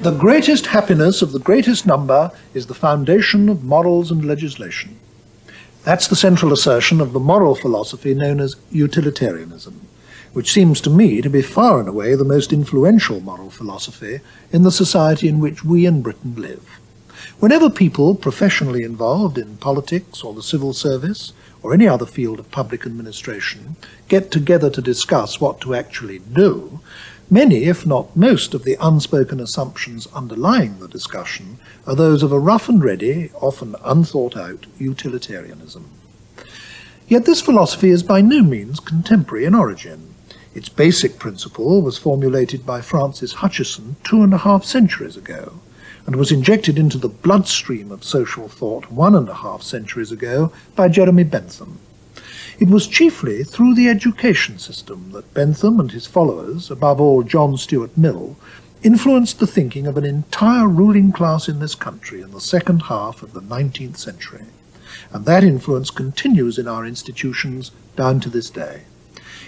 The greatest happiness of the greatest number is the foundation of morals and legislation. That's the central assertion of the moral philosophy known as utilitarianism, which seems to me to be far and away the most influential moral philosophy in the society in which we in Britain live. Whenever people professionally involved in politics or the civil service or any other field of public administration get together to discuss what to actually do, many, if not most, of the unspoken assumptions underlying the discussion are those of a rough and ready, often unthought-out utilitarianism. Yet this philosophy is by no means contemporary in origin. Its basic principle was formulated by Francis Hutcheson 2.5 centuries ago, and was injected into the bloodstream of social thought 1.5 centuries ago by Jeremy Bentham. It was chiefly through the education system that Bentham and his followers, above all John Stuart Mill, influenced the thinking of an entire ruling class in this country in the second half of the 19th century. And that influence continues in our institutions down to this day.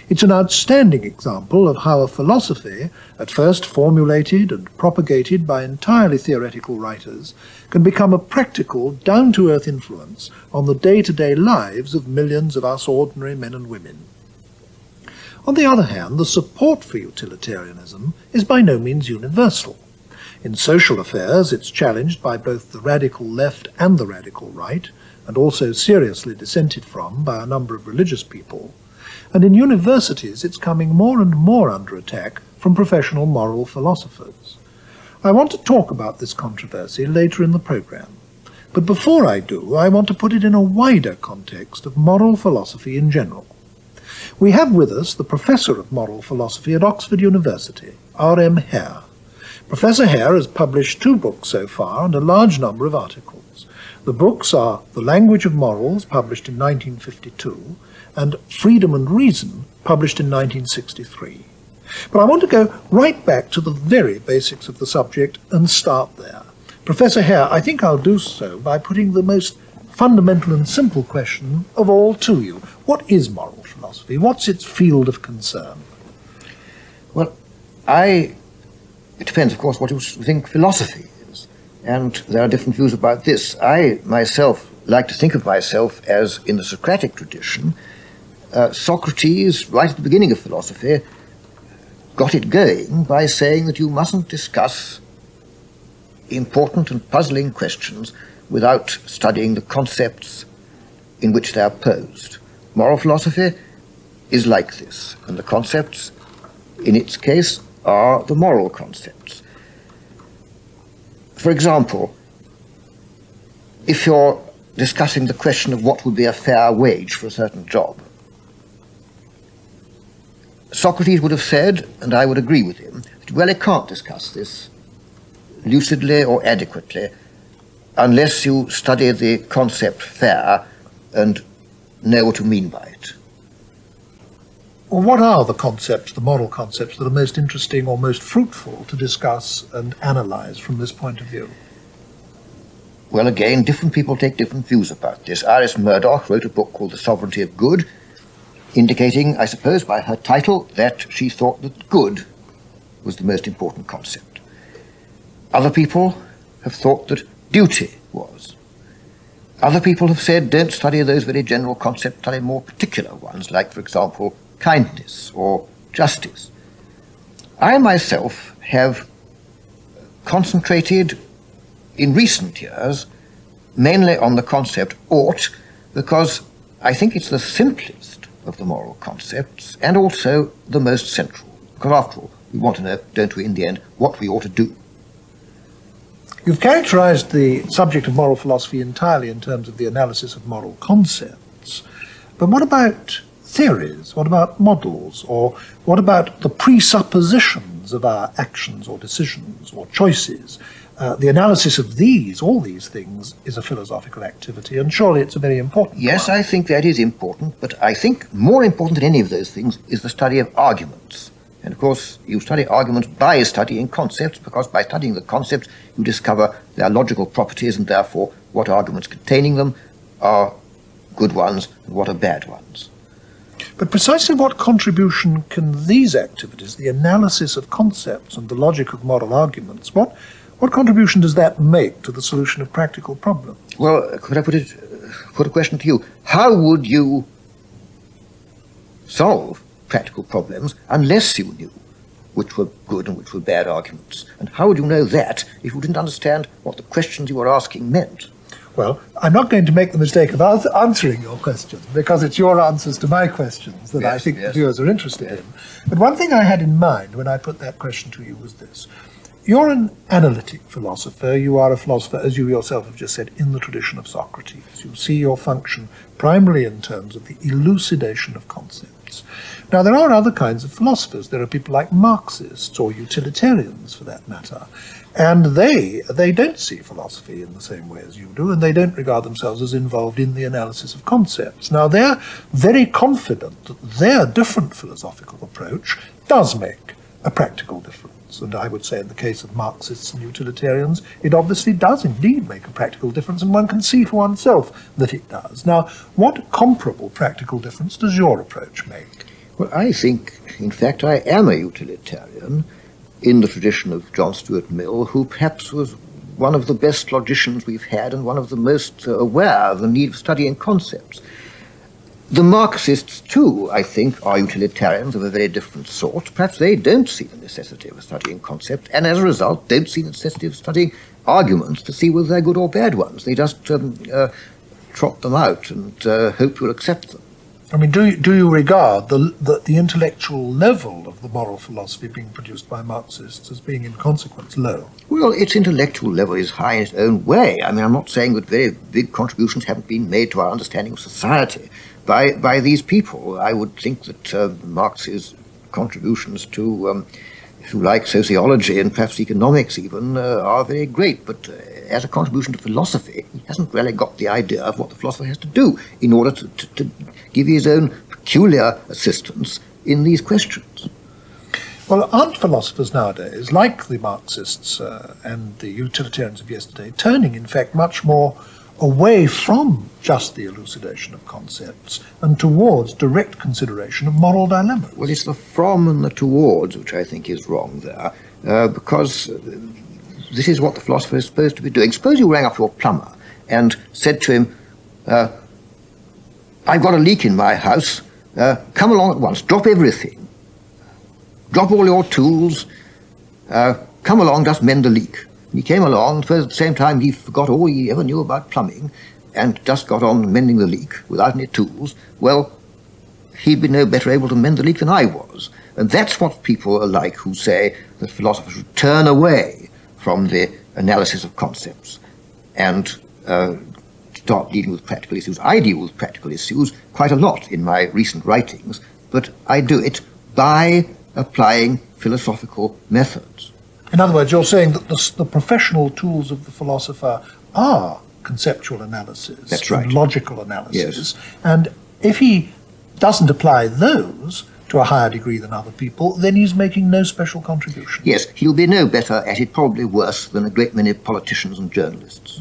It's an outstanding example of how a philosophy, at first formulated and propagated by entirely theoretical writers, can become a practical, down-to-earth influence on the day-to-day lives of millions of us ordinary men and women. On the other hand, the support for utilitarianism is by no means universal. In social affairs, it's challenged by both the radical left and the radical right, and also seriously dissented from by a number of religious people. And in universities, it's coming more and more under attack from professional moral philosophers. I want to talk about this controversy later in the programme. But before I do, I want to put it in a wider context of moral philosophy in general. We have with us the Professor of Moral Philosophy at Oxford University, R.M. Hare. Professor Hare has published 2 books so far and a large number of articles. The books are The Language of Morals, published in 1952, and Freedom and Reason, published in 1963. But I want to go right back to the very basics of the subject and start there. Professor Hare, I think I'll do so by putting the most fundamental and simple question of all to you. What is moral philosophy? What's its field of concern? Well, it depends, of course, what you think philosophy is. And there are different views about this. I, myself, like to think of myself as, in the Socratic tradition, Socrates, right at the beginning of philosophy, got it going by saying that you mustn't discuss important and puzzling questions without studying the concepts in which they are posed. Moral philosophy is like this, and the concepts, in its case, are the moral concepts. For example, if you're discussing the question of what would be a fair wage for a certain job, Socrates would have said, and I would agree with him, that you really can't discuss this lucidly or adequately unless you study the concept fair and know what you mean by it. Well, what are the concepts, the moral concepts, that are most interesting or most fruitful to discuss and analyze from this point of view? Well, again, different people take different views about this. Iris Murdoch wrote a book called The Sovereignty of Good, indicating, I suppose, by her title, that she thought that good was the most important concept. Other people have thought that duty was. Other people have said, don't study those very general concepts, study more particular ones, like, for example, kindness or justice. I myself have concentrated in recent years mainly on the concept ought, because I think it's the simplest of the moral concepts, and also the most central. Because after all, we want to know, don't we, in the end, what we ought to do. You've characterized the subject of moral philosophy entirely in terms of the analysis of moral concepts. But what about theories? What about models? Or what about the presuppositions of our actions or decisions or choices? The analysis of all these things, is a philosophical activity, and surely it's a very important one. Yes, I think that is important, but I think more important than any of those things is the study of arguments. And of course, you study arguments by studying concepts, because by studying the concepts, you discover their logical properties, and therefore what arguments containing them are good ones and what are bad ones. But precisely what contribution can these activities, the analysis of concepts and the logic of moral arguments, What contribution does that make to the solution of practical problems? Well, could I put a question to you? How would you solve practical problems unless you knew which were good and which were bad arguments? And how would you know that if you didn't understand what the questions you were asking meant? Well, I'm not going to make the mistake of answering your questions, because it's your answers to my questions that I think the viewers are interested in. But one thing I had in mind when I put that question to you was this. You're an analytic philosopher. You are a philosopher, as you yourself have just said, in the tradition of Socrates. You see your function primarily in terms of the elucidation of concepts. Now, there are other kinds of philosophers. There are people like Marxists or utilitarians, for that matter. And they don't see philosophy in the same way as you do, and they don't regard themselves as involved in the analysis of concepts. Now, they're very confident that their different philosophical approach does make a practical difference. And I would say in the case of Marxists and utilitarians, it obviously does indeed make a practical difference, and one can see for oneself that it does. Now, what comparable practical difference does your approach make? Well, I think, in fact, I am a utilitarian in the tradition of John Stuart Mill, who perhaps was one of the best logicians we've had and one of the most aware of the need of studying concepts. The Marxists, too, I think, are utilitarians of a very different sort. Perhaps they don't see the necessity of studying concepts, and as a result don't see the necessity of studying arguments to see whether they're good or bad ones. They just trot them out and hope you'll accept them. I mean, do you regard the intellectual level of the moral philosophy being produced by Marxists as being, in consequence, low? Well, its intellectual level is high in its own way. I mean, I'm not saying that very big contributions haven't been made to our understanding of society by these people. I would think that Marx's contributions to, if you like, sociology and perhaps economics even, are very great, but as a contribution to philosophy, he hasn't really got the idea of what the philosopher has to do in order to give his own peculiar assistance in these questions. Well, aren't philosophers nowadays, like the Marxists and the utilitarians of yesterday, turning, in fact, much more away from just the elucidation of concepts and towards direct consideration of moral dilemmas? Well, it's the from and the towards which I think is wrong there, because this is what the philosopher is supposed to be doing. Suppose you rang up your plumber and said to him, I've got a leak in my house, come along at once, drop everything, drop all your tools, come along, just mend the leak. And he came along, suppose at the same time he forgot all he ever knew about plumbing and just got on mending the leak without any tools. Well, he'd be no better able to mend the leak than I was. And that's what people are like who say that philosophers should turn away from the analysis of concepts and start dealing with practical issues. I deal with practical issues quite a lot in my recent writings, but I do it by applying philosophical methods. In other words, you're saying that the professional tools of the philosopher are conceptual analysis, that's right, and logical analysis, yes. And if he doesn't apply those to a higher degree than other people, then he's making no special contribution. Yes, he'll be no better at it, probably worse than a great many politicians and journalists.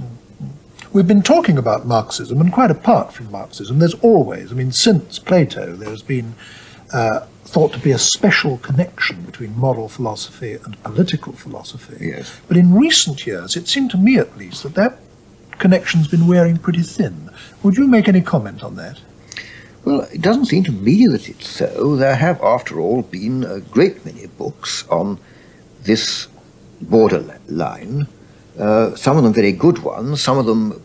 We've been talking about Marxism, and quite apart from Marxism, there's always, I mean, since Plato, there's been thought to be a special connection between moral philosophy and political philosophy. Yes. But in recent years, it seemed to me at least that connection's been wearing pretty thin. Would you make any comment on that? Well, it doesn't seem to me that it's so. There have, after all, been a great many books on this borderline, some of them very good ones, some of them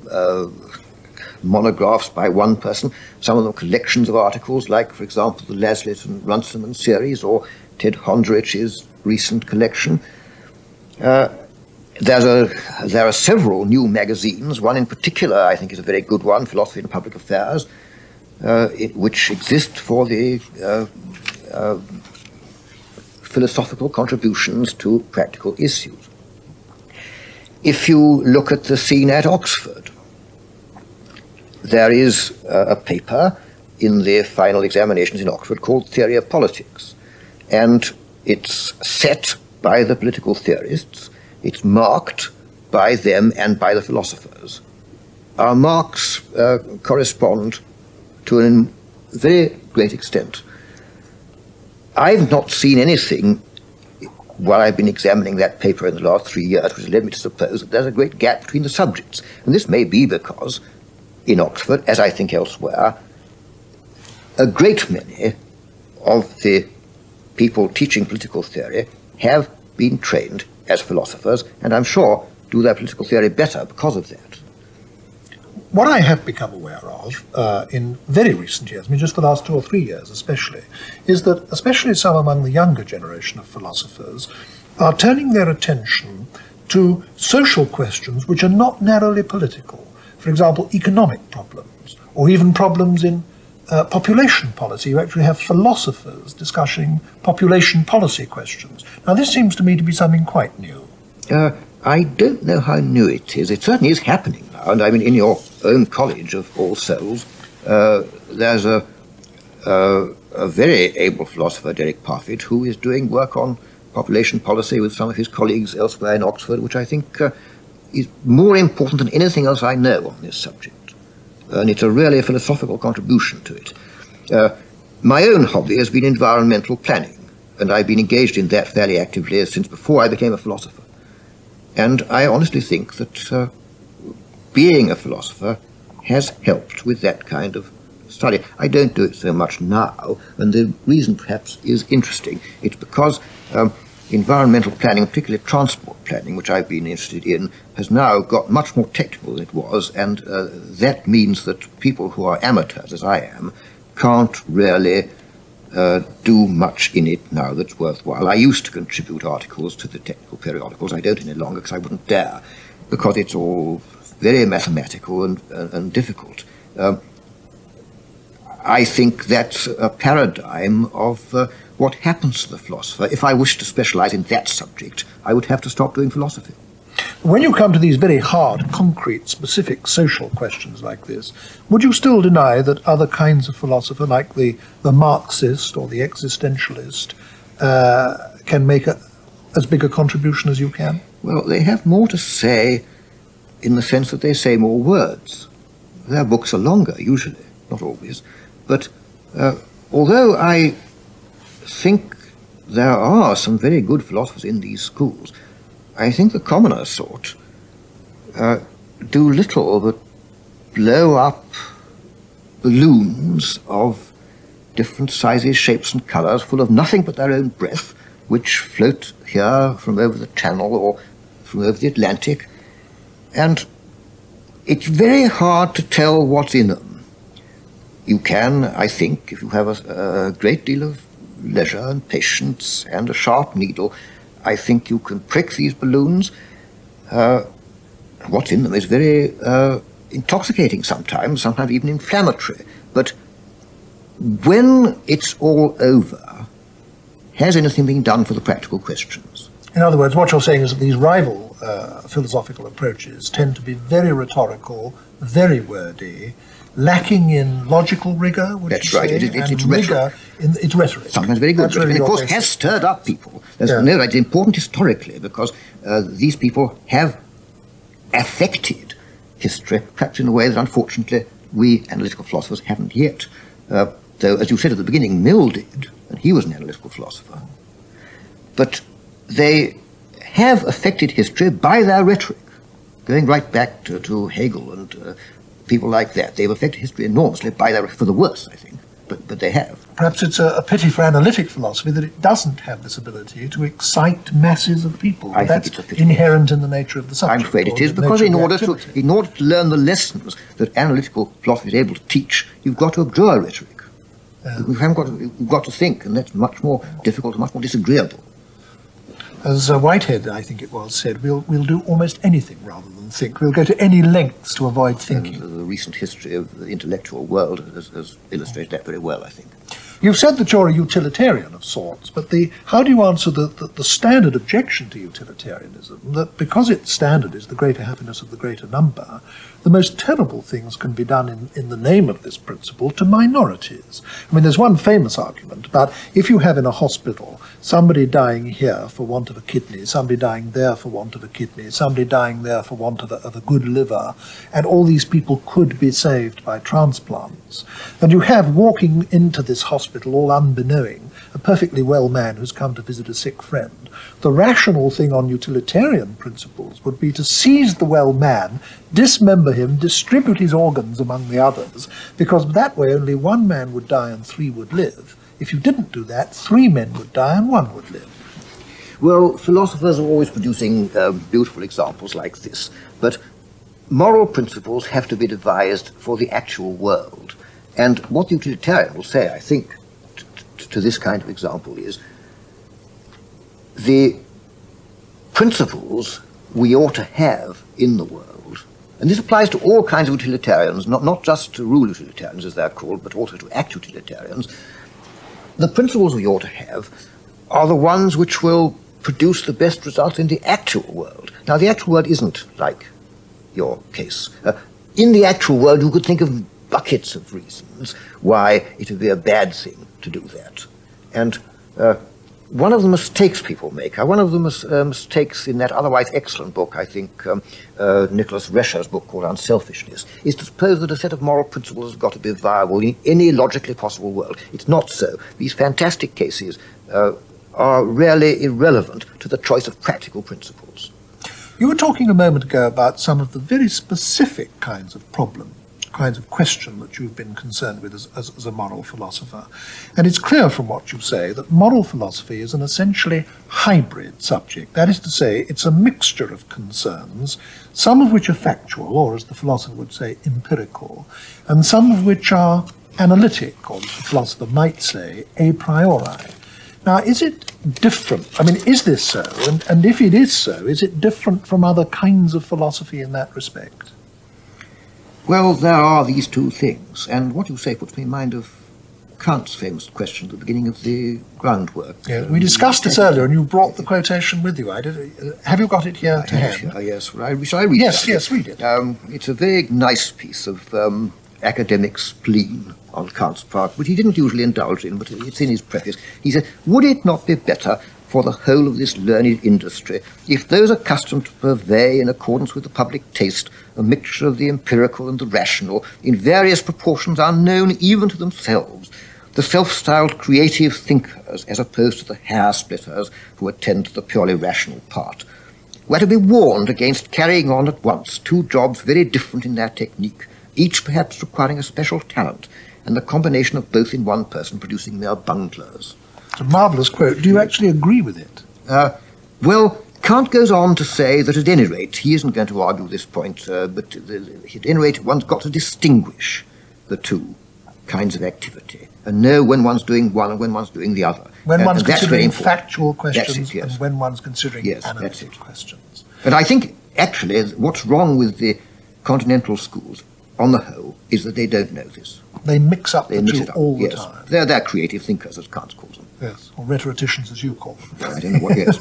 monographs by one person, some of them collections of articles, like, for example, the Laslett and Runciman series, or Ted Hondrich's recent collection. There are several new magazines. One in particular, I think, is a very good one, Philosophy and Public Affairs, which exist for the philosophical contributions to practical issues. If you look at the scene at Oxford, there is a paper in the final examinations in Oxford called Theory of Politics, and it's set by the political theorists, it's marked by them and by the philosophers. Our marks correspond to a very great extent. I've not seen anything while I've been examining that paper in the last 3 years, which has led me to suppose that there's a great gap between the subjects. And this may be because in Oxford, as I think elsewhere, a great many of the people teaching political theory have been trained as philosophers, and I'm sure do their political theory better because of that. What I have become aware of in very recent years, I mean just the last 2 or 3 years especially, is that especially some among the younger generation of philosophers are turning their attention to social questions which are not narrowly political. For example, economic problems, or even problems in population policy. You actually have philosophers discussing population policy questions. Now this seems to me to be something quite new. I don't know how new it is. It certainly is happening now. And I mean, in your own college of All Souls, there's a very able philosopher, Derek Parfit, who is doing work on population policy with some of his colleagues elsewhere in Oxford, which I think is more important than anything else I know on this subject. And it's a really philosophical contribution to it. My own hobby has been environmental planning, and I've been engaged in that fairly actively since before I became a philosopher. And I honestly think that being a philosopher has helped with that kind of study. I don't do it so much now, and the reason perhaps is interesting. It's because environmental planning, particularly transport planning, which I've been interested in, has now got much more technical than it was, and that means that people who are amateurs, as I am, can't really do much in it now that's worthwhile. I used to contribute articles to the technical periodicals. I don't any longer because I wouldn't dare, because it's all very mathematical and difficult. I think that's a paradigm of what happens to the philosopher. If I wished to specialize in that subject, I would have to stop doing philosophy. When you come to these very hard, concrete, specific social questions like this, would you still deny that other kinds of philosopher, like the Marxist or the existentialist, can make as big a contribution as you can? Well, they have more to say in the sense that they say more words. Their books are longer, usually, not always. But although I think there are some very good philosophers in these schools, I think the commoner sort do little but blow up balloons of different sizes, shapes and colours, full of nothing but their own breath, which float here from over the Channel or from over the Atlantic. And it's very hard to tell what's in them. You can, I think, if you have a great deal of leisure and patience and a sharp needle, I think you can prick these balloons. What's in them is very intoxicating sometimes even inflammatory. But when it's all over, has anything been done for the practical questions? In other words, what you're saying is that these rival philosophical approaches tend to be very rhetorical, very wordy, lacking in logical rigour, would That's you right. say? It's rhetoric. It's rhetoric. Sometimes very good. Really And of course, has stirred up people. No, it's important historically because these people have affected history, perhaps in a way that unfortunately we analytical philosophers haven't yet. Though, as you said at the beginning, Mill did, and he was an analytical philosopher. But they have affected history by their rhetoric, going right back to Hegel and people like that. They've affected history enormously by their, for the worse, I think, but they have. Perhaps it's a pity for analytic philosophy that it doesn't have this ability to excite masses of people. I think that's it's a pity. Inherent in the nature of the subject. I'm afraid it is, because in order to learn the lessons that analytical philosophy is able to teach, you've got to abjure rhetoric. You've got to think, and that's much more difficult and much more disagreeable. As Whitehead, I think it was, said, we'll do almost anything rather than think. We'll go to any lengths to avoid thinking. And the recent history of the intellectual world has illustrated that very well, I think. You've said that you're a utilitarian of sorts, but how do you answer the standard objection to utilitarianism, that because its standard is the greater happiness of the greater number, the most terrible things can be done in the name of this principle to minorities? I mean, there's one famous argument about if you have in a hospital somebody dying here for want of a kidney, somebody dying there for want of a kidney, somebody dying there for want of a good liver, and all these people could be saved by transplants, and you have walking into this hospital hospital, all unbeknowing, a perfectly well man who's come to visit a sick friend. The rational thing on utilitarian principles would be to seize the well man, dismember him, distribute his organs among the others, because that way only one man would die and 3 would live. If you didn't do that, 3 men would die and 1 would live. Well, philosophers are always producing beautiful examples like this, but moral principles have to be devised for the actual world. And what the utilitarian will say, I think, to this kind of example is the principles we ought to have in the world, and this applies to all kinds of utilitarians, not just to rule utilitarians as they're called, but also to act utilitarians. The principles we ought to have are the ones which will produce the best results in the actual world. Now, the actual world isn't like your case. In the actual world, you could think of buckets of reasons why it would be a bad thing to do that. And one of the mistakes people make, one of the mistakes in that otherwise excellent book, I think, Nicholas Rescher's book called Unselfishness, is to suppose that a set of moral principles has got to be viable in any logically possible world. It's not so. These fantastic cases are rarely irrelevant to the choice of practical principles. You were talking a moment ago about some of the very specific kinds of problem, kinds of question that you've been concerned with as a moral philosopher. And it's clear from what you say that moral philosophy is an essentially hybrid subject. That is to say, it's a mixture of concerns, some of which are factual, or as the philosopher would say, empirical, and some of which are analytic, or the philosopher might say, a priori. Now, is it different? I mean, is this so? And if it is so, is it different from other kinds of philosophy in that respect? Well, there are these two things, and what you say puts me in mind of Kant's famous question at the beginning of the groundwork. Yeah, we discussed this earlier, and you brought the quotation with you. Have you got it here to hand? Yes, shall I read it? Yes, read it. It's a very nice piece of academic spleen on Kant's part, which he didn't usually indulge in, but it's in his preface. He said, "Would it not be better for the whole of this learned industry if those accustomed to purvey, in accordance with the public taste, a mixture of the empirical and the rational, in various proportions unknown even to themselves, the self-styled creative thinkers, as opposed to the hair-splitters who attend to the purely rational part, were to be warned against carrying on at once 2 jobs very different in their technique, each perhaps requiring a special talent, and the combination of both in one person producing mere bunglers." It's a marvellous quote. Do you actually agree with it? Well, Kant goes on to say that at any rate, he isn't going to argue this point, but at any rate, one's got to distinguish the 2 kinds of activity and know when one's doing one and when one's doing the other. When one's considering factual questions, yes. and when one's considering Yes, analytic questions. And I think, actually, what's wrong with the continental schools, on the whole, is that they don't know this. They mix up the 2 all the time. They're creative thinkers, as Kant calls them. Yes, or rhetoricians, as you call them. I don't know what, yes.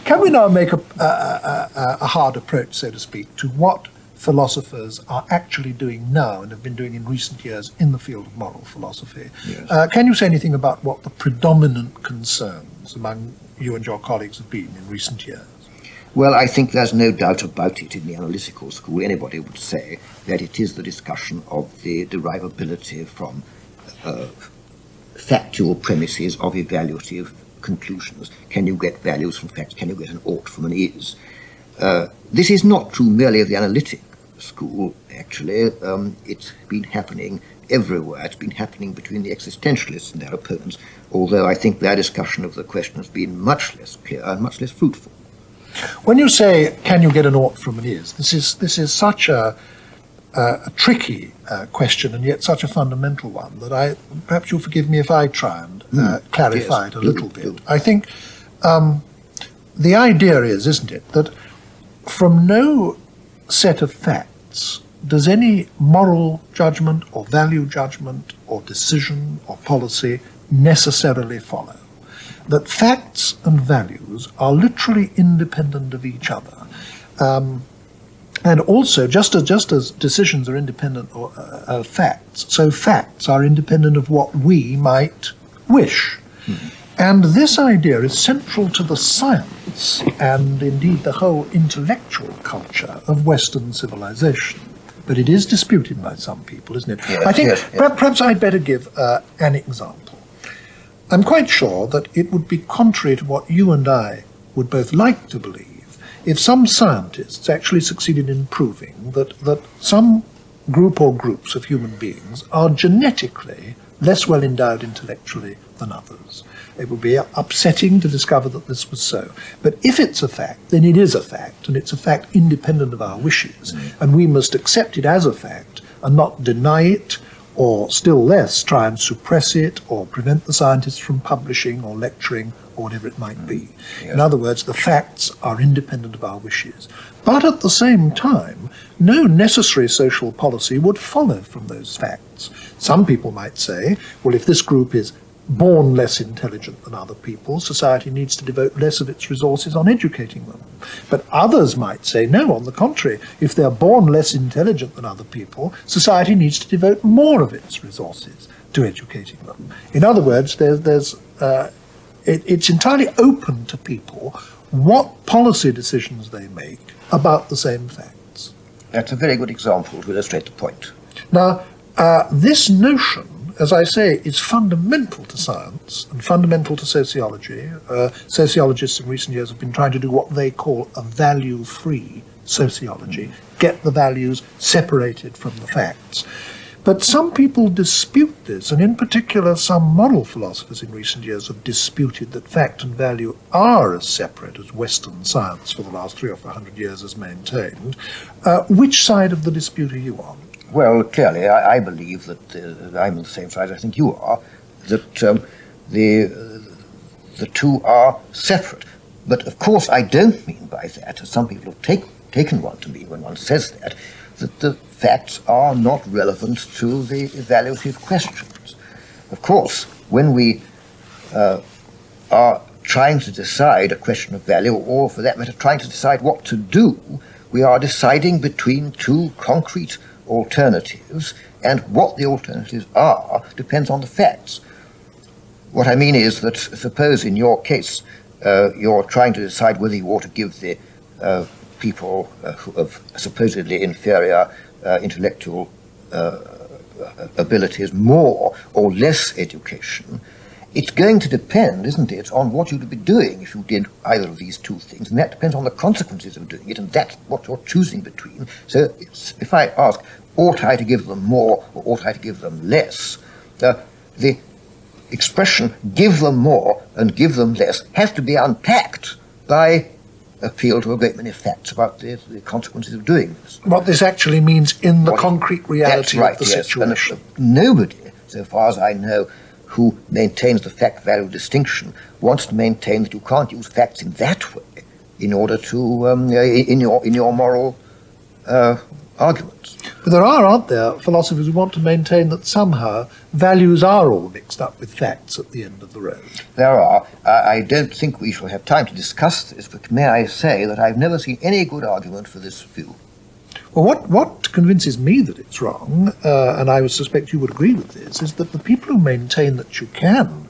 Can we now make a hard approach, so to speak, to what philosophers are actually doing now and have been doing in recent years in the field of moral philosophy? Yes. Can you say anything about what the predominant concerns among you and your colleagues have been in recent years? Well, I think there's no doubt about it in the analytical school. Anybody would say that it is the discussion of the derivability from factual premises of evaluative conclusions. Can you get values from facts? Can you get an ought from an is? This is not true merely of the analytic school, actually. It's been happening everywhere. It's been happening between the existentialists and their opponents, although I think their discussion of the question has been much less clear and much less fruitful. When you say, can you get an ought from an is, this is such a tricky question, and yet such a fundamental one, that perhaps you'll forgive me if I try and clarify it a little bit. I think the idea is, isn't it, that from no set of facts does any moral judgment or value judgment or decision or policy necessarily follow. That facts and values are literally independent of each other. And also, just as decisions are independent of facts, so facts are independent of what we might wish. Mm-hmm. And this idea is central to the science and indeed the whole intellectual culture of Western civilization. but it is disputed by some people, isn't it? Yes, I think yes, yes. perhaps I'd better give an example. I'm quite sure that it would be contrary to what you and I would both like to believe if some scientists actually succeeded in proving that some group or groups of human beings are genetically less well endowed intellectually than others. It would be upsetting to discover that this was so. But if it's a fact, then it is a fact, and it's a fact independent of our wishes, and we must accept it as a fact and not deny it, or still less try and suppress it or prevent the scientists from publishing or lecturing or whatever it might be. Yes. In other words, the facts are independent of our wishes. But at the same time, no necessary social policy would follow from those facts. Some people might say, well, if this group is born less intelligent than other people, society needs to devote less of its resources on educating them. But others might say, no, on the contrary, if they're born less intelligent than other people, society needs to devote more of its resources to educating them. In other words, it's entirely open to people what policy decisions they make about the same facts. That's a very good example to illustrate the point. Now, this notion, as I say, is fundamental to science and fundamental to sociology. Sociologists in recent years have been trying to do what they call a value-free sociology, get the values separated from the facts. But some people dispute this, and in particular some moral philosophers in recent years have disputed that fact and value are as separate as Western science for the last 300 or 400 years has maintained. Which side of the dispute are you on? Well, clearly, I believe that I'm on the same side I think you are, that the two are separate. But of course, I don't mean by that, as some people have taken one to mean when one says that the facts are not relevant to the evaluative questions. Of course, when we are trying to decide a question of value, or for that matter, trying to decide what to do, we are deciding between two concrete alternatives, and what the alternatives are depends on the facts. What I mean is that, suppose in your case, you're trying to decide whether you ought to give the people who of supposedly inferior intellectual abilities more or less education. It's going to depend, isn't it, on what you'd be doing if you did either of these two things, and that depends on the consequences of doing it, and that's what you're choosing between. So if I ask, ought I to give them more or ought I to give them less, the expression give them more and give them less has to be unpacked by appeal to a great many facts about the consequences of doing this. What this actually means in the concrete reality of the situation. And nobody, so far as I know, who maintains the fact-value distinction wants to maintain that you can't use facts in that way in order to, in your moral arguments. But there are, aren't there, philosophers who want to maintain that somehow values are all mixed up with facts at the end of the road? There are. I don't think we shall have time to discuss this, but may I say that I've never seen any good argument for this view. Well, what convinces me that it's wrong, and I would suspect you would agree with this, is that the people who maintain that you can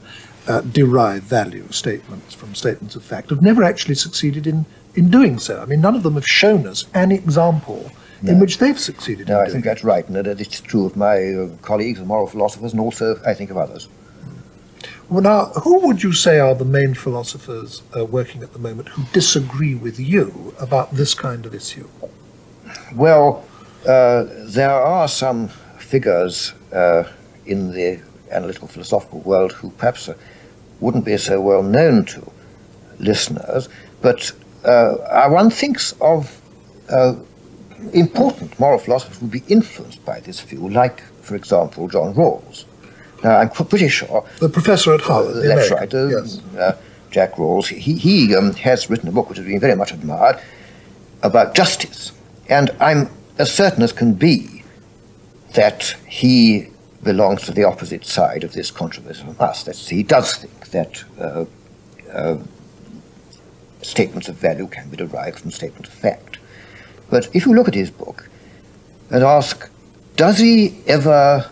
derive value statements from statements of fact have never actually succeeded in doing so. I mean, none of them have shown us an example in which they've succeeded. No, I think that's right, and it's true of my colleagues, the moral philosophers, and also, I think, of others. Well, now, who would you say are the main philosophers working at the moment who disagree with you about this kind of issue? Well, there are some figures in the analytical philosophical world who perhaps wouldn't be so well known to listeners, but one thinks of important moral philosophers who would be influenced by this view, like, for example, John Rawls. Now, I'm pretty sure... The professor at Harvard, the that's American, right, yes. Jack Rawls. He has written a book which has been very much admired about justice. And I'm as certain as can be that he belongs to the opposite side of this controversy from us. That he does think that statements of value can be derived from statements of fact. But if you look at his book and ask, does he ever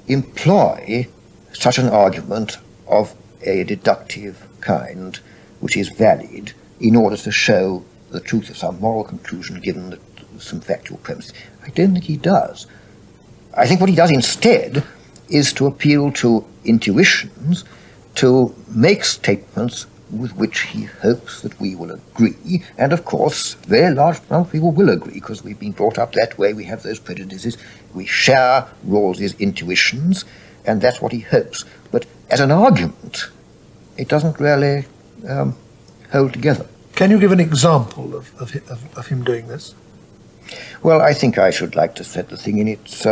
employ such an argument of a deductive kind which is valid in order to show the truth of some moral conclusion given use some factual premises. I don't think he does. I think what he does instead is to appeal to intuitions, to make statements with which he hopes that we will agree, and of course, a very large number of people will agree, because we've been brought up that way, we have those prejudices, we share Rawls's intuitions, and that's what he hopes. But as an argument, it doesn't really hold together. Can you give an example of him doing this? Well, I think I should like to set the thing in its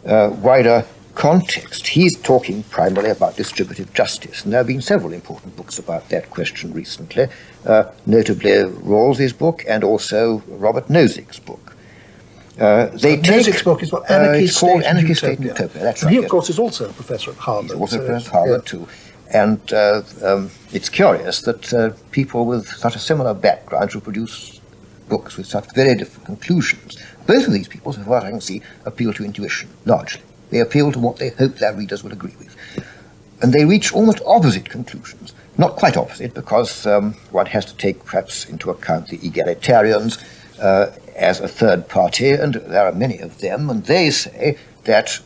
wider context. He's talking primarily about distributive justice, and there have been several important books about that question recently, notably Rawls's book and also Robert Nozick's book. Nozick's book is what? Anarchy, it's called State, Anarchy, and State, and Utopia. Utopia. That's And right. he, of Yes. course, is also a professor at Harvard. He's also a professor at Harvard, too. And it's curious that people with such a similar background who produce books with such very different conclusions. Both of these people, so far as I can see, appeal to intuition, largely. They appeal to what they hope their readers will agree with. And they reach almost opposite conclusions. Not quite opposite, because one has to take perhaps into account the egalitarians as a third party, and there are many of them, and they say that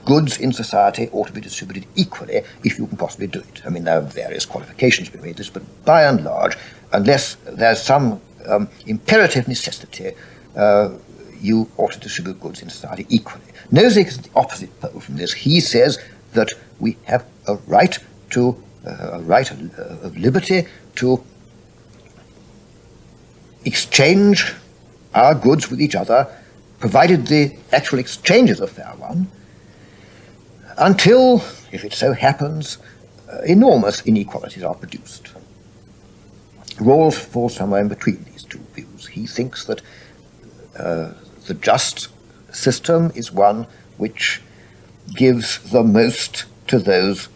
goods in society ought to be distributed equally if you can possibly do it. I mean, there are various qualifications to be made this, but by and large, unless there's some imperative necessity, you ought to distribute goods in society equally. Nozick is the opposite pole from this. He says that we have a right of liberty to exchange our goods with each other, provided the actual exchange is a fair one, until, if it so happens, enormous inequalities are produced. Rawls falls somewhere in between these two views. He thinks that the just system is one which gives the most to those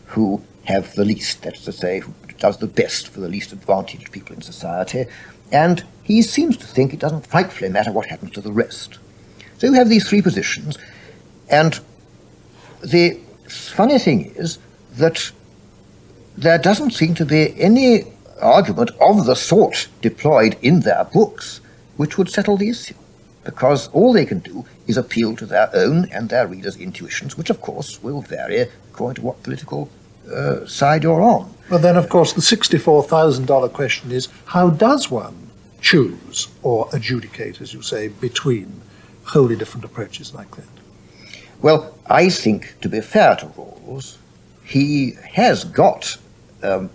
who have the least, that's to say, who does the best for the least advantaged people in society, and he seems to think it doesn't frightfully matter what happens to the rest. So you have these three positions, and the funny thing is that there doesn't seem to be any argument of the sort deployed in their books which would settle the issue, because all they can do is appeal to their own and their readers' intuitions, which of course will vary according to what political side you're on. Well, then, of course, the $64,000 question is, how does one choose or adjudicate, as you say, between wholly different approaches like that? Well, I think, to be fair to Rawls, he has got a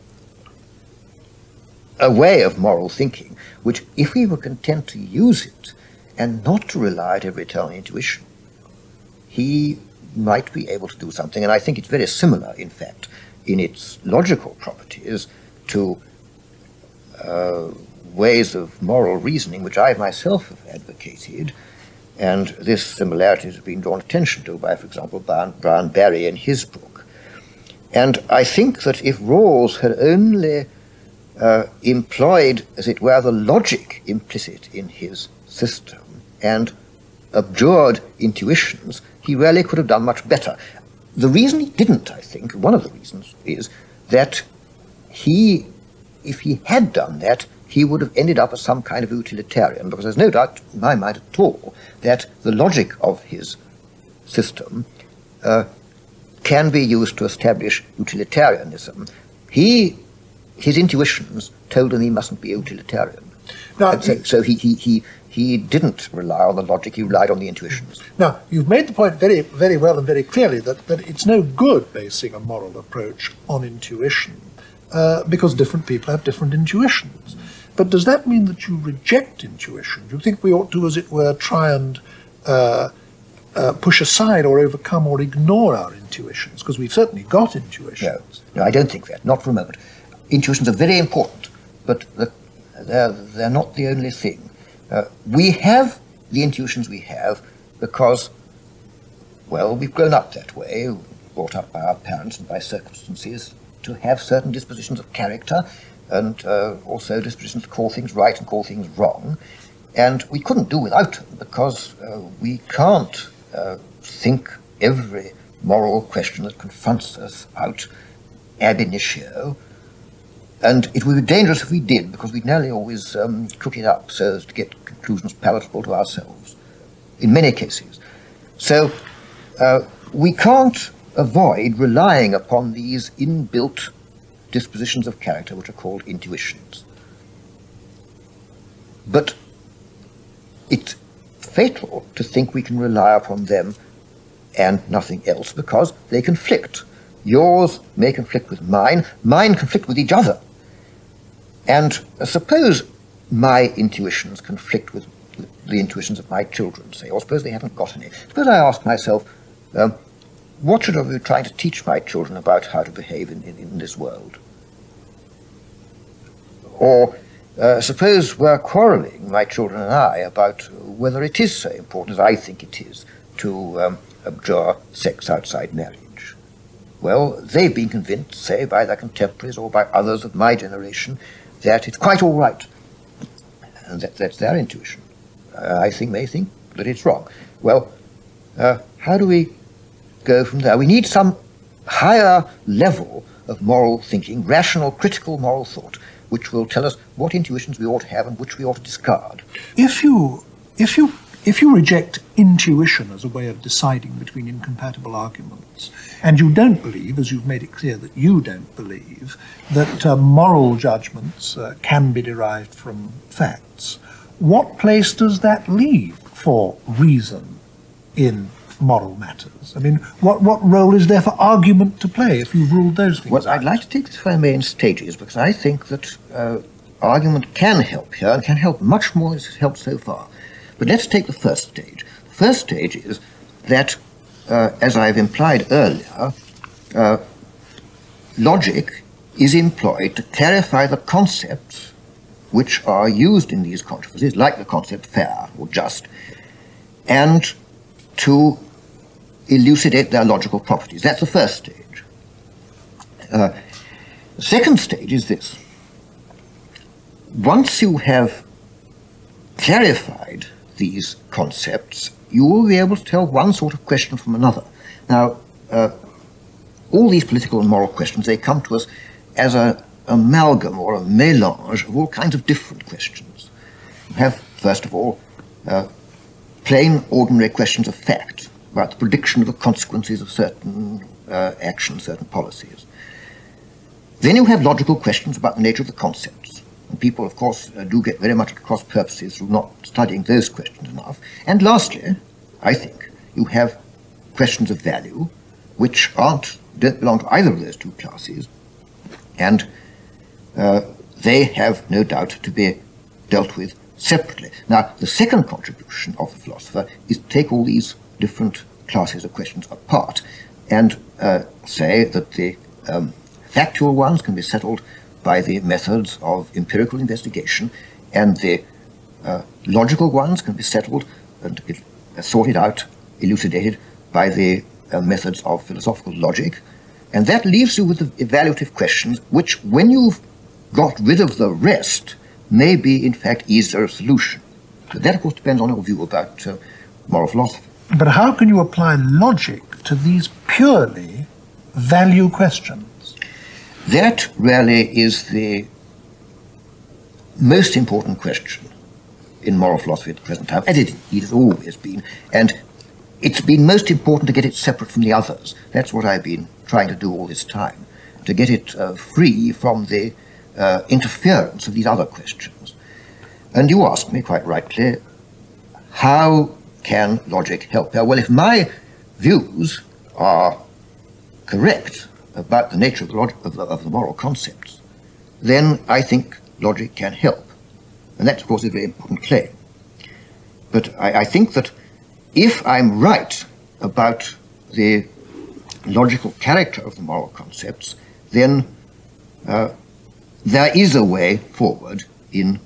way of moral thinking which, if he were content to use it and not to rely at every turn on intuition, he might be able to do something. And I think it's very similar, in fact, in its logical properties to ways of moral reasoning which I myself have advocated. And this similarity has been drawn attention to by, for example, Bryan Magee in his book. And I think that if Rawls had only employed, as it were, the logic implicit in his system and abjured intuitions, he really could have done much better. The reason he didn't, I think, one of the reasons, is that if he had done that, he would have ended up as some kind of utilitarian, because there's no doubt in my mind at all that the logic of his system can be used to establish utilitarianism. His intuitions told him he mustn't be a utilitarian. Now, so he didn't rely on the logic, he relied on the intuitions. Now, you've made the point very, very well and very clearly that it's no good basing a moral approach on intuition, because different people have different intuitions. But does that mean that you reject intuition? Do you think we ought to, as it were, try and push aside or overcome or ignore our intuitions? Because we've certainly got intuitions. No, I don't think that, not for a moment. Intuitions are very important, but they're not the only thing. We have the intuitions we have because, well, we've grown up that way, brought up by our parents and by circumstances to have certain dispositions of character, and also dispositions to call things right and call things wrong. And we couldn't do without them, because we can't think every moral question that confronts us out ab initio. and it would be dangerous if we did, because we'd nearly always cook it up so as to get conclusions palatable to ourselves, in many cases. So we can't avoid relying upon these inbuilt dispositions of character which are called intuitions. But it's fatal to think we can rely upon them and nothing else, because they conflict. Yours may conflict with mine conflict with each other. And suppose my intuitions conflict with the intuitions of my children, say, or suppose they haven't got any. Suppose I ask myself, what should I be trying to teach my children about how to behave in this world? Or suppose we're quarreling, my children and I, about whether it is so important as I think it is to abjure sex outside marriage. Well, they've been convinced, say, by their contemporaries or by others of my generation, that it's quite all right. And that's their intuition. I may think that it's wrong. Well, how do we go from there? We need some higher level of moral thinking, rational, critical moral thought, which will tell us what intuitions we ought to have and which we ought to discard. If you reject intuition as a way of deciding between incompatible arguments, and you don't believe, as you've made it clear that you don't believe, that moral judgments can be derived from facts, what place does that leave for reason in moral matters? I mean, what role is there for argument to play if you've ruled those things Well, out? I'd like to take this, if I may, in stages, because I think that argument can help here, and can help much more than it's helped so far. But let's take the first stage. The first stage is that, as I've implied earlier, logic is employed to clarify the concepts which are used in these controversies, like the concept fair or just, and to elucidate their logical properties. That's the first stage. The second stage is this. Once you have clarified these concepts, you will be able to tell one sort of question from another. Now, all these political and moral questions, they come to us as an amalgam or a mélange of all kinds of different questions. You have, first of all, plain, ordinary questions of fact, about the prediction of the consequences of certain actions, certain policies. Then you have logical questions about the nature of the concepts. And people, of course, do get very much at cross purposes through not studying those questions enough. And lastly, I think, you have questions of value, which don't belong to either of those two classes, and they have no doubt to be dealt with separately. Now, the second contribution of the philosopher is to take all these different classes of questions apart and say that the factual ones can be settled by the methods of empirical investigation, and the logical ones can be settled and sorted out, elucidated by the methods of philosophical logic. And that leaves you with the evaluative questions, which, when you've got rid of the rest, may be, in fact, easier of solution. But that, of course, depends on your view about moral philosophy. But how can you apply logic to these purely value questions? That really is the most important question in moral philosophy at the present time, as it has always been. And it's been most important to get it separate from the others. That's what I've been trying to do all this time, to get it free from the interference of these other questions. And you ask me, quite rightly, how can logic help? Well, if my views are correct about the nature of the moral concepts, then I think logic can help. And that's, of course, a very important claim. But I think that if I'm right about the logical character of the moral concepts, then there is a way forward in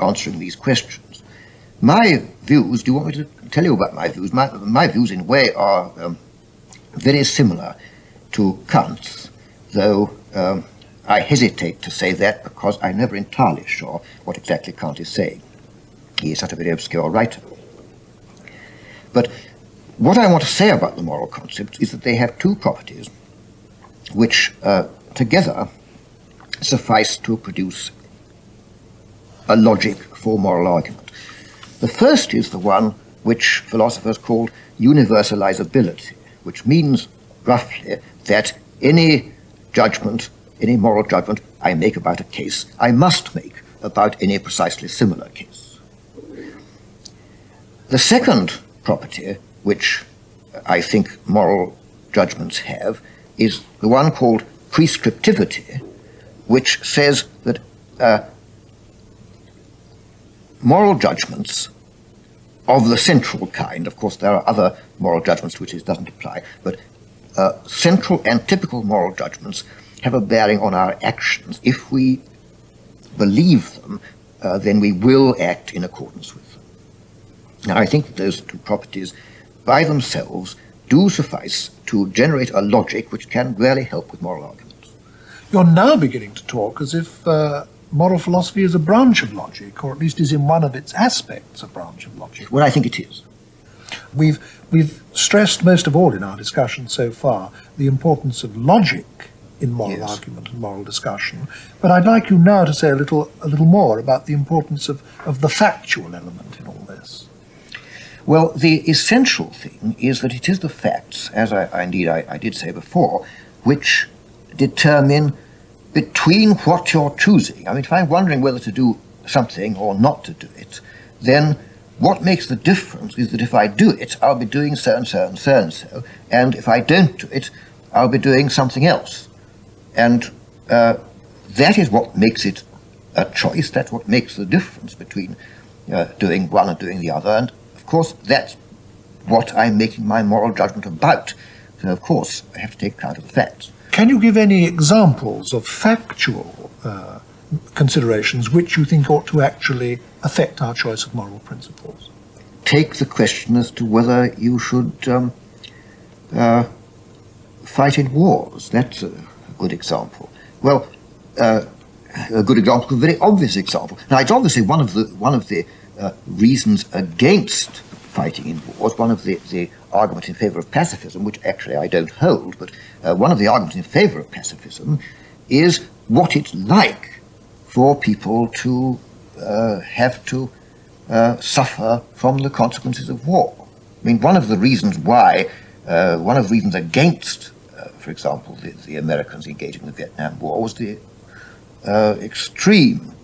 answering these questions. My views, do you want me to tell you about my views? My views, in a way, are very similar to Kant's, though I hesitate to say that because I'm never entirely sure what exactly Kant is saying. He is such a very obscure writer. But what I want to say about the moral concepts is that they have two properties which together suffice to produce a logic for moral argument. The first is the one which philosophers called universalizability, which means roughly that any judgment, any moral judgment I make about a case, I must make about any precisely similar case. The second property which I think moral judgments have is the one called prescriptivity, which says that moral judgments of the central kind, of course there are other moral judgments to which it doesn't apply, but central and typical moral judgments have a bearing on our actions. If we believe them, then we will act in accordance with them. Now I think that those two properties by themselves do suffice to generate a logic which can really help with moral arguments. You're now beginning to talk as if moral philosophy is a branch of logic, or at least is in one of its aspects a branch of logic. Well, I think it is. We've stressed most of all in our discussion so far the importance of logic in moral argument and moral discussion, but I'd like you now to say a little more about the importance of the factual element in all this. Well, the essential thing is that it is the facts, as I did say before, which determine between what you're choosing. I mean, if I'm wondering whether to do something or not to do it, then what makes the difference is that if I do it, I'll be doing so and so and so and so, and if I don't do it, I'll be doing something else. And that is what makes it a choice. That's what makes the difference between doing one and doing the other. And of course, that's what I'm making my moral judgment about. So of course, I have to take account of the facts. Can you give any examples of factual considerations which you think ought to actually affect our choice of moral principles? Take the question as to whether you should fight in wars. That's a good example. Well, a good example, a very obvious example. Now, it's obviously one of the reasons against fighting in wars, one of the arguments in favor of pacifism, which actually I don't hold, but one of the arguments in favor of pacifism is what it's like for people to have to suffer from the consequences of war. I mean, one of the reasons against, for example, the Americans engaging in the Vietnam War was the extreme,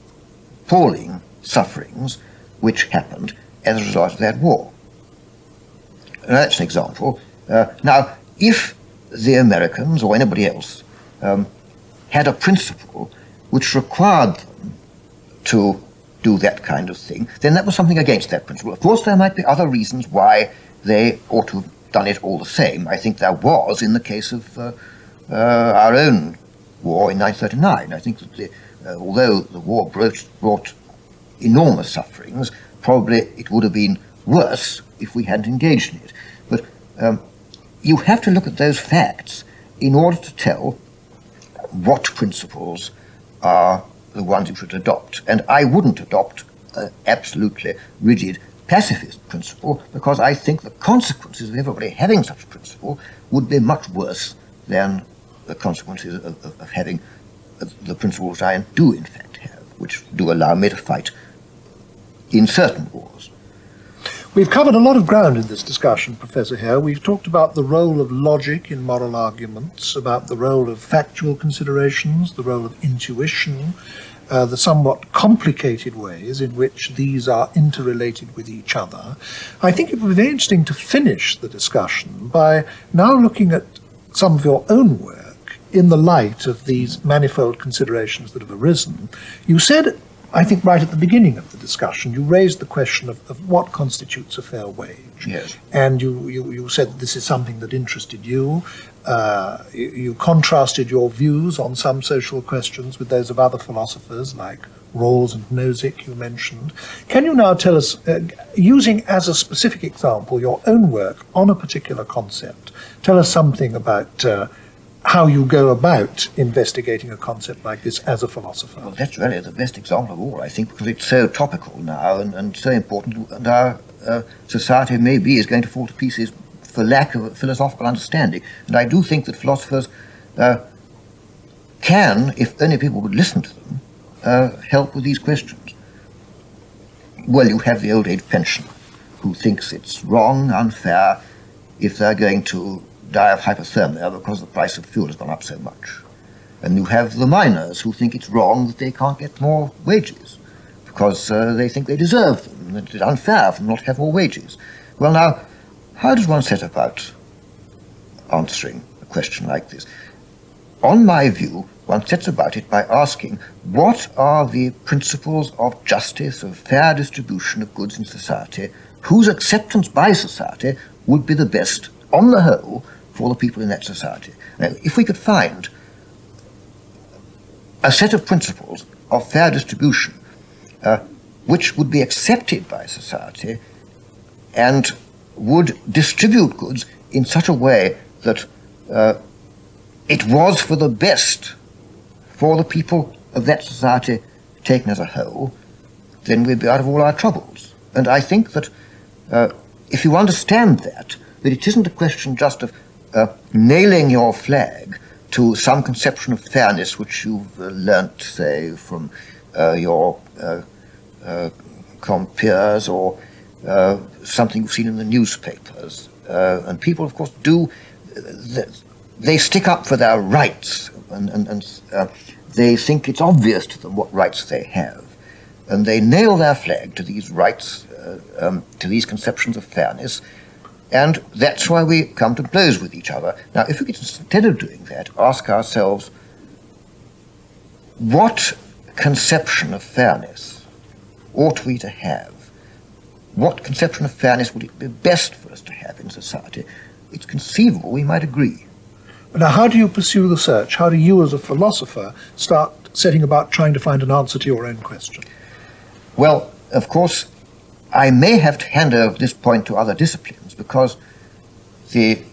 appalling sufferings which happened as a result of that war. That's an example. Now, if the Americans or anybody else had a principle which required them to do that kind of thing, then that was something against that principle. Of course, there might be other reasons why they ought to have done it all the same. I think there was in the case of our own war in 1939. I think that although the war brought enormous sufferings, probably it would have been worse if we hadn't engaged in it. But you have to look at those facts in order to tell what principles are the ones you should adopt. And I wouldn't adopt an absolutely rigid pacifist principle, because I think the consequences of everybody having such a principle would be much worse than the consequences of having the principles I do in fact have, which do allow me to fight in certain wars. We've covered a lot of ground in this discussion, Professor Hare. We've talked about the role of logic in moral arguments, about the role of factual considerations, the role of intuition, the somewhat complicated ways in which these are interrelated with each other. I think it would be very interesting to finish the discussion by now looking at some of your own work in the light of these manifold considerations that have arisen. You said, I think right at the beginning of the discussion, you raised the question of what constitutes a fair wage. Yes. And you said this is something that interested you. You contrasted your views on some social questions with those of other philosophers like Rawls and Nozick, you mentioned. Can you now tell us, using as a specific example your own work on a particular concept, tell us something about how you go about investigating a concept like this as a philosopher? Well, that's really the best example of all, I think, because it's so topical now and so important, and our society maybe is going to fall to pieces for lack of philosophical understanding. And I do think that philosophers can, if only people would listen to them, help with these questions. Well, you have the old age pensioner who thinks it's wrong, unfair, if they're going to die of hypothermia because the price of fuel has gone up so much. And you have the miners who think it's wrong that they can't get more wages because they think they deserve them, that it's unfair for them not to have more wages. Well, now, how does one set about answering a question like this? On my view, one sets about it by asking, what are the principles of justice, of fair distribution of goods in society, whose acceptance by society would be the best, on the whole, for the people in that society? Now, if we could find a set of principles of fair distribution which would be accepted by society and would distribute goods in such a way that it was for the best for the people of that society taken as a whole, then we'd be out of all our troubles. And I think that if you understand that it isn't a question just of nailing your flag to some conception of fairness which you've learnt, say, from your compeers or something you've seen in the newspapers. And people, of course, do, they stick up for their rights and they think it's obvious to them what rights they have. And they nail their flag to these rights, to these conceptions of fairness, and that's why we come to blows with each other. Now, if we could, instead of doing that, ask ourselves, what conception of fairness ought we to have? What conception of fairness would it be best for us to have in society? It's conceivable we might agree. Now, how do you pursue the search? How do you, as a philosopher, start setting about trying to find an answer to your own question? Well, of course, I may have to hand over this point to other disciplines, because the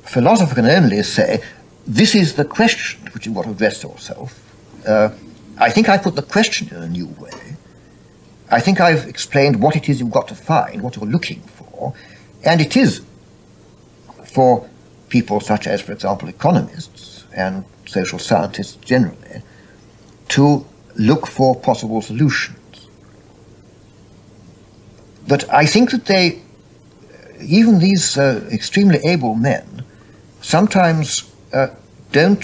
philosopher can only say, this is the question which you want to address yourself. I think I put the question in a new way. I think I've explained what it is you've got to find, what you're looking for, and it is for people such as, for example, economists and social scientists generally, to look for possible solutions. But I think that they, even these extremely able men, sometimes don't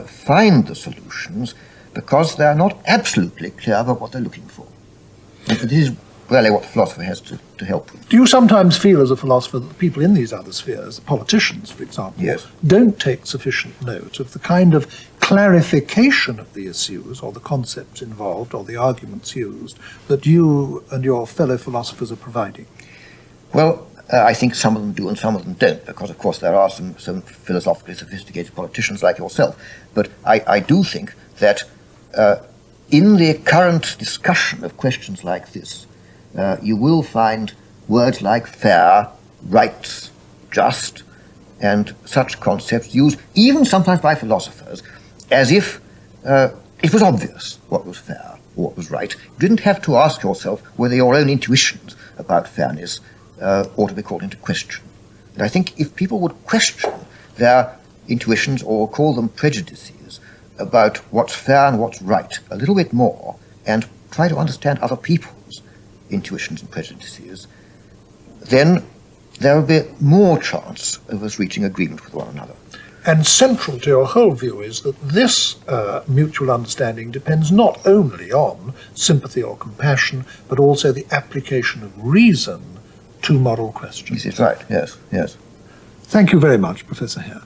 find the solutions because they're not absolutely clear about what they're looking for. And this is really what the philosopher has to help with. Do you sometimes feel as a philosopher that the people in these other spheres, the politicians, for example, yes, don't take sufficient note of the kind of clarification of the issues or the concepts involved or the arguments used that you and your fellow philosophers are providing? Well, I think some of them do and some of them don't, because of course there are some philosophically sophisticated politicians like yourself. But I do think that in the current discussion of questions like this, you will find words like fair, right, just, and such concepts used, even sometimes by philosophers, as if it was obvious what was fair or what was right. You didn't have to ask yourself whether your own intuitions about fairness ought to be called into question. And I think if people would question their intuitions or call them prejudices about what's fair and what's right a little bit more, and try to understand other people's intuitions and prejudices, then there will be more chance of us reaching agreement with one another. And central to your whole view is that this mutual understanding depends not only on sympathy or compassion, but also the application of reason to moral questions. This is right, yes, yes. Thank you very much, Professor Hare.